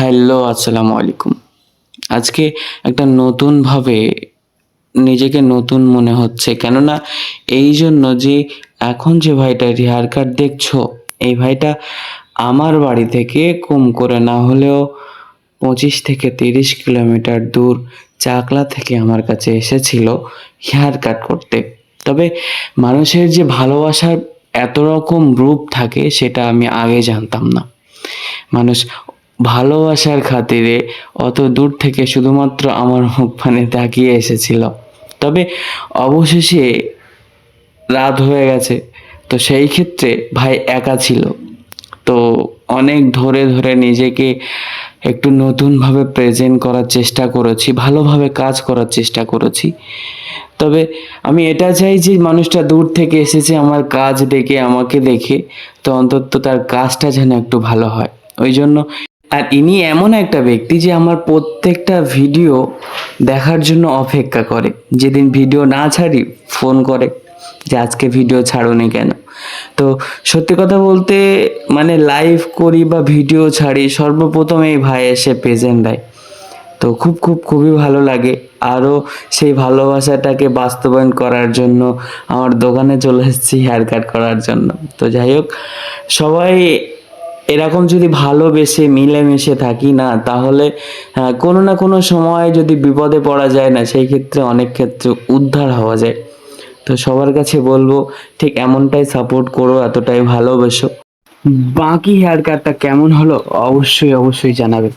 Hello, আসসালামু আলাইকুম। আজকে একটা নতুনভাবে নিজেকে নতুন মনে হচ্ছে। কেননা এইজন্য যে এখন যে ভাইটার হেয়ার কাট দেখছো, এই ভাইটা আমার বাড়ি থেকে কম করে না হলেও ২৫ থেকে ৩০ কিলোমিটার দূর চাকলা থেকে আমার কাছে এসেছিল হেয়ার কাট করতে। তবে মানুষের যে ভালোবাসার এত রকম রূপ থাকে সেটা আমি আগে জানতাম না। মানুষ ভালোবাসার খাতিরে অত দূর থেকে শুধুমাত্র আমার মুখপানে তাকিয়ে এসেছিল। তবে অবশেষে রাত হয়ে গেছে। তো সেই ক্ষেত্রে ভাই একা ছিল। তো অনেক ধরে ধরে নিজেকে একটু নতুনভাবে প্রেজেন্ট করার চেষ্টা করেছি, ভালোভাবে কাজ করার চেষ্টা করেছি। তবে আমি এটা চাই যে মানুষটা দূর থেকে এসেছে আমার কাজ দেখে, আমাকে দেখে, তো অন্তত তার কাজটা যেন একটু ভালো হয়। ওই জন্য আর ইনি এমন একটা ব্যক্তি যে আমার প্রত্যেকটা ভিডিও দেখার জন্য অপেক্ষা করে। যেদিন ভিডিও না ছাড়ি ফোন করে যে আজকে ভিডিও ছাড়োনি কেন। তো সত্যি কথা বলতে মানে লাইভ করি বা ভিডিও ছাড়ি সর্বপ্রথম এই ভাই এসে প্রেজেন্ট দেয়। তো খুবই ভালো লাগে। আরও সেই ভালোবাসাটাকে বাস্তবায়ন করার জন্য আমার দোকানে চলে এসেছি হেয়ার কাট করার জন্য। তো যাই হোক, সবাই এরকম যদি ভালোবেসে মিলেমিশে থাকি না, তাহলে কোনো না কোনো সময় যদি বিপদে পড়া যায় না, সেই ক্ষেত্রে অনেক ক্ষেত্রে উদ্ধার হওয়া যায়। তো সবার কাছে বলবো ঠিক এমনটাই সাপোর্ট করো, এতটাই ভালোবেসো। বাকি হেয়ার কাটটা কেমন হলো অবশ্যই জানাবে।